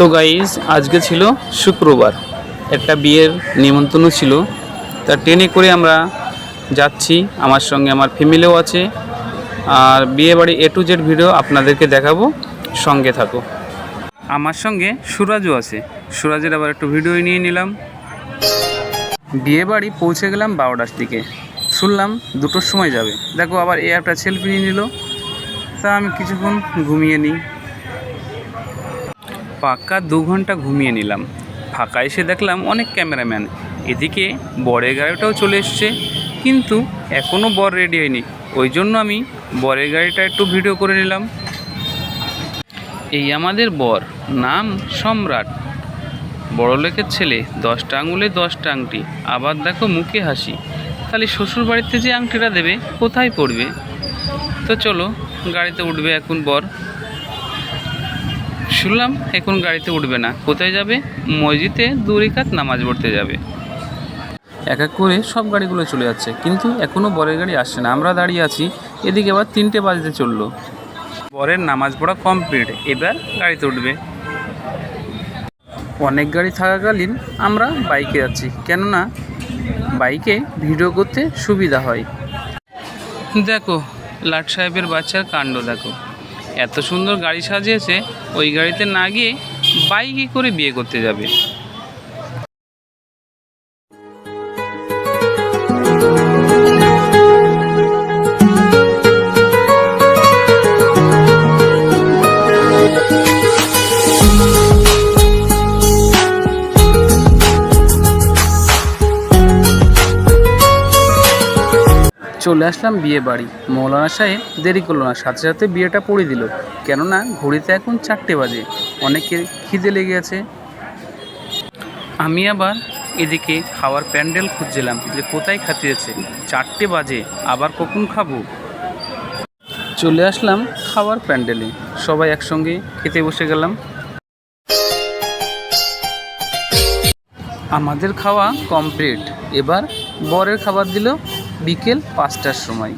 তো গাইজ আজকে ছিল শুক্রবার, একটা বিয়ের নিমন্ত্রণ ছিল। তা ট্রেনে করে আমরা যাচ্ছি, আমার সঙ্গে আমার ফ্যামিলিও আছে। আর বিয়ে বাড়ি A to Z ভিডিও আপনাদেরকে দেখাবো, সঙ্গে থাকো। আমার সঙ্গে সুরাজও আছে, সুরাজের আবার একটু ভিডিও নিয়ে নিলাম। বিয়ে বাড়ি পৌঁছে গেলাম 12টার দিকে, শুনলাম 2টোর সময় যাবে। দেখো আবার একটা সেলফি নিয়ে নিল। তা আমি কিছুক্ষণ ঘুমিয়ে নিই, পাক্কা 2 ঘন্টা ঘুমিয়ে নিলাম। ফাঁকা এসে দেখলাম অনেক ক্যামেরাম্যান, এদিকে বরের গাড়িটাও চলে এসছে, কিন্তু এখনও বর রেডি হয়নি। ওই জন্য আমি বরের গাড়িটা একটু ভিডিও করে নিলাম। এই আমাদের বর, নাম সম্রাট, বড়লোকের ছেলে, 10টা আঙুলে 10টা আংটি, আবার দেখো মুখে হাসি। খালি শ্বশুর বাড়িতে যে আংটিটা দেবে কোথায় পড়বে। তো চলো গাড়িতে উঠবে এখন বর। শুনলাম এখন গাড়িতে উঠবে না, কোথায় যাবে? মসজিদে 2 রাকাত নামাজ পড়তে যাবে। এক এক করে সব গাড়িগুলো চলে যাচ্ছে, কিন্তু এখনও বরের গাড়ি আসছে না। আমরা দাঁড়িয়ে আছি, এদিকে আবার 3টে বাজতে চললো। বরের নামাজ পড়া কমপ্লিট, এবার গাড়িতে উঠবে। অনেক গাড়ি থাকাকালীন আমরা বাইকে যাচ্ছি, কেননা বাইকে ভিডিও করতে সুবিধা হয়। দেখো লাট সাহেবের বাচ্চার কাণ্ড দেখো, এত সুন্দর গাড়ি সাজিয়েছে, ওই গাড়িতে না গিয়ে বাইকে করে বিয়ে করতে যাবে। চলে আসলাম বিয়ে বাড়ি। মৌলানা সাহেব দেরি করলো না, সাথে সাথে বিয়েটা পড়ে দিল, কেননা ঘড়িতে এখন 4টে বাজে, অনেকের খিদে লেগে আছে। আমি আবার এদিকে খাওয়ার প্যান্ডেল খুঁজছিলাম যে কোথায় খেতে যাচ্ছে, 4টে বাজে, আবার কখন খাবো। চলে আসলাম খাওয়ার প্যান্ডেলে, সবাই একসঙ্গে খেতে বসে গেলাম। আমাদের খাওয়া কমপ্লিট, এবার বরের খাবার দিল বিকেল 5টার সময়।